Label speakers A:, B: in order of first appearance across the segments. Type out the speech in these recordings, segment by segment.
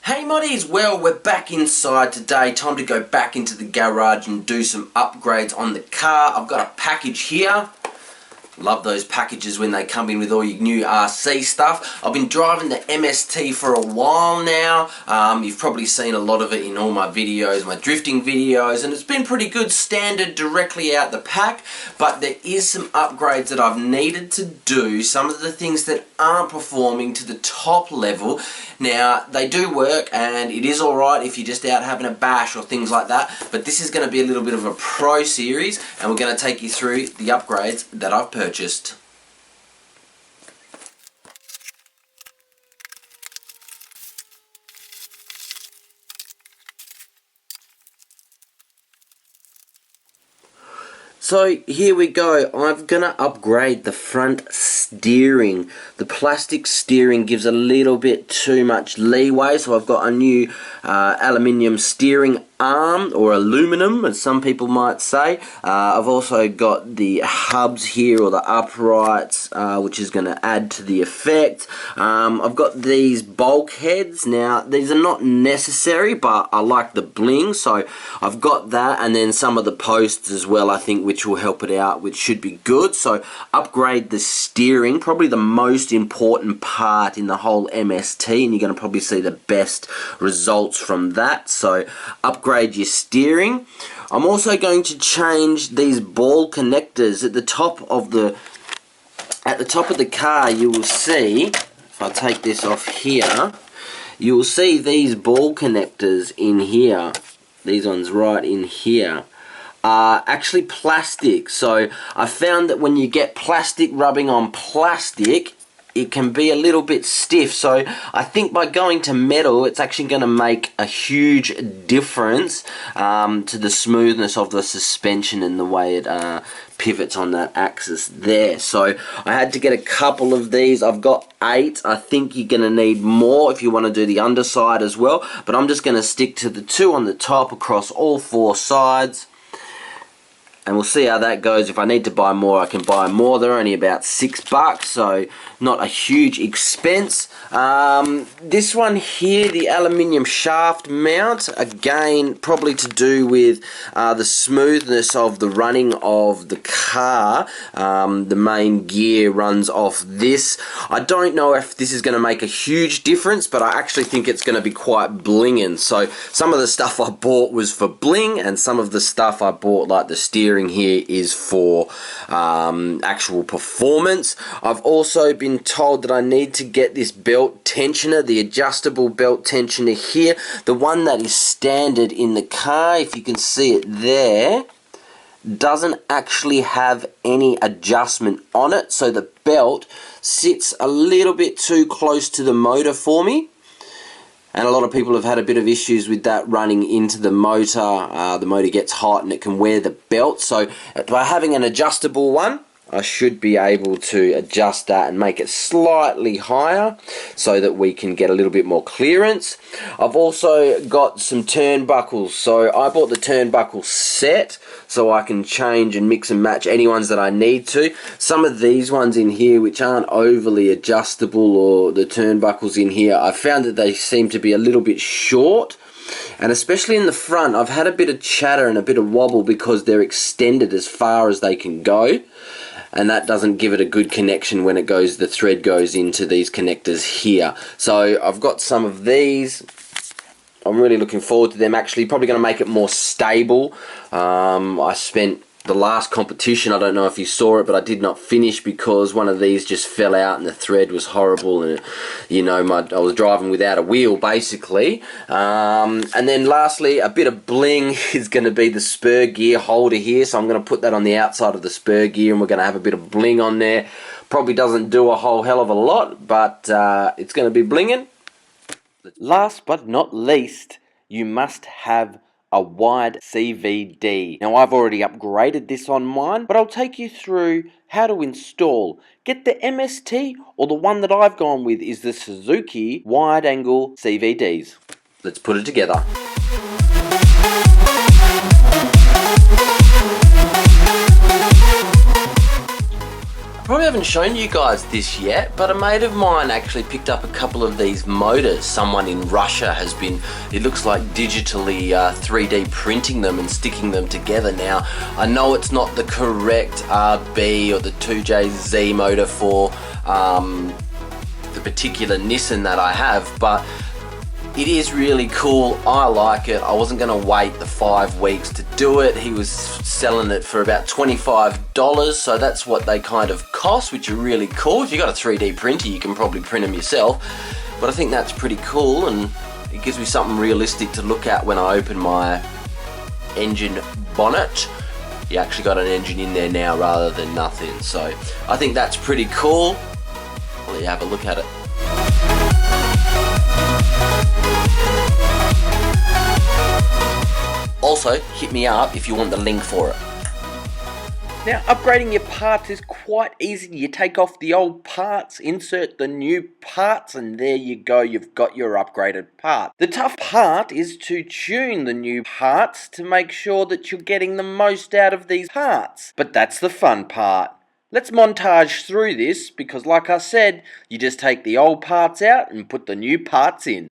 A: Hey moddies, well we're back inside today. Time to go back into the garage and do some upgrades on the car. I've got a package here. Love those packages when they come in with all your new RC stuff. I've been driving the MST for a while now. You've probably seen a lot of it in all my videos, my drifting videos, and it's been pretty good standard directly out the pack, but there is some upgrades that I've needed to do, some of the things that aren't performing to the top level. Now, they do work and it is alright if you're just out having a bash or things like that, but this is going to be a little bit of a pro series and we're going to take you through the upgrades that I've purchased. So here we go. I'm going to upgrade the front steering. The plastic steering gives a little bit too much leeway, so I've got a new aluminium steering arm, or aluminum as some people might say. I've also got the hubs here, or the uprights, which is going to add to the effect. I've got these bulkheads. Now these are not necessary, but I like the bling, so I've got that, and then some of the posts as well, I think, which will help it out, which should be good. So upgrade the steering, probably the most important part in the whole MST, and you're going to probably see the best results from that. So upgrade your steering. I'm also going to change these ball connectors at the top of the car. You will see, if I take this off here, you will see these ball connectors in here, these ones right in here, are actually plastic. So I found that when you get plastic rubbing on plastic, it can be a little bit stiff. So I think by going to metal, it's actually going to make a huge difference to the smoothness of the suspension and the way it pivots on that axis there. So I had to get a couple of these. I've got 8. I think you're going to need more if you want to do the underside as well, but I'm just going to stick to the 2 on the top across all 4 sides. And we'll see how that goes. If I need to buy more, I can buy more. They're only about $6, so not a huge expense. This one here, the aluminium shaft mount, again, probably to do with the smoothness of the running of the car. The main gear runs off this. I don't know if this is going to make a huge difference, but I actually think it's going to be quite blinging. So some of the stuff I bought was for bling, and some of the stuff I bought, like the steering here, is for actual performance. I've also been told that I need to get this belt tensioner, the adjustable belt tensioner here, the one that is standard in the car. If you can see it there, doesn't actually have any adjustment on it, so the belt sits a little bit too close to the motor for me. And a lot of people have had a bit of issues with that running into the motor. The motor gets hot and it can wear the belt. So by having an adjustable one, I should be able to adjust that and make it slightly higher so that we can get a little bit more clearance. I've also got some turnbuckles. So I bought the turnbuckle set so I can change and mix and match any ones that I need to. Some of these ones in here which aren't overly adjustable, or the turnbuckles in here, I found that they seem to be a little bit short. And especially in the front, I've had a bit of chatter and a bit of wobble because they're extended as far as they can go. And that doesn't give it a good connection when it goes, the thread goes into these connectors here. So I've got some of these. I'm really looking forward to them. Actually, probably going to make it more stable. I spent the last competition, I don't know if you saw it, but I did not finish because one of these just fell out and the thread was horrible, and you know, I was driving without a wheel basically. And then lastly, a bit of bling is going to be the spur gear holder here, so I'm going to put that on the outside of the spur gear and we're going to have a bit of bling on there. Probably doesn't do a whole hell of a lot, but it's going to be blinging. Last but not least, you must have a wide CVD. Now I've already upgraded this on mine, but I'll take you through how to install. Get the MST, or the one that I've gone with is the Suzuki wide angle CVDs. Let's put it together. Probably haven't shown you guys this yet, but a mate of mine actually picked up a couple of these motors. Someone in Russia has been, it looks like, digitally 3D printing them and sticking them together. Now, I know it's not the correct RB or the 2JZ motor for the particular Nissan that I have, but it is really cool. I like it. I wasn't going to wait the 5 weeks to do it. He was selling it for about $25, so that's what they kind of cost, which are really cool. If you've got a 3D printer, you can probably print them yourself, but I think that's pretty cool, and it gives me something realistic to look at when I open my engine bonnet. You actually got an engine in there now rather than nothing, so I think that's pretty cool. I'll let you have a look at it. Also, hit me up if you want the link for it. Now, upgrading your parts is quite easy. You take off the old parts, insert the new parts, and there you go, you've got your upgraded part. The tough part is to tune the new parts to make sure that you're getting the most out of these parts. But that's the fun part. Let's montage through this, because like I said, you just take the old parts out and put the new parts in.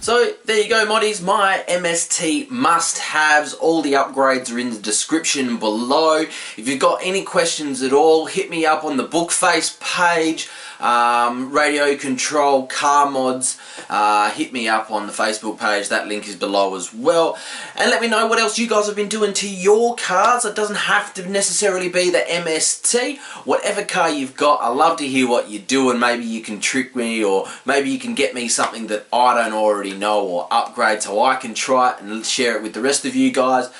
A: So there you go, moddies, my MST must-haves. All the upgrades are in the description below. If you've got any questions at all, hit me up on the Bookface page, Radio Control, Car Mods. Hit me up on the Facebook page, that link is below as well. And let me know what else you guys have been doing to your cars. It doesn't have to necessarily be the MST. Whatever car you've got, I love to hear what you're doing. Maybe you can trick me, or maybe you can get me something that I don't already know, or upgrade so I can try it and share it with the rest of you guys.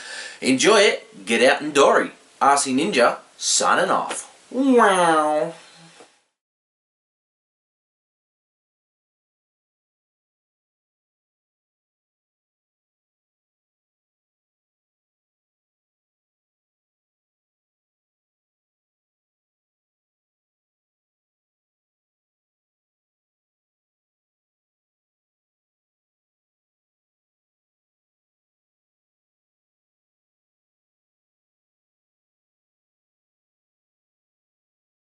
A: Enjoy it, get out and Dory. RC Ninja, signing off. Wow.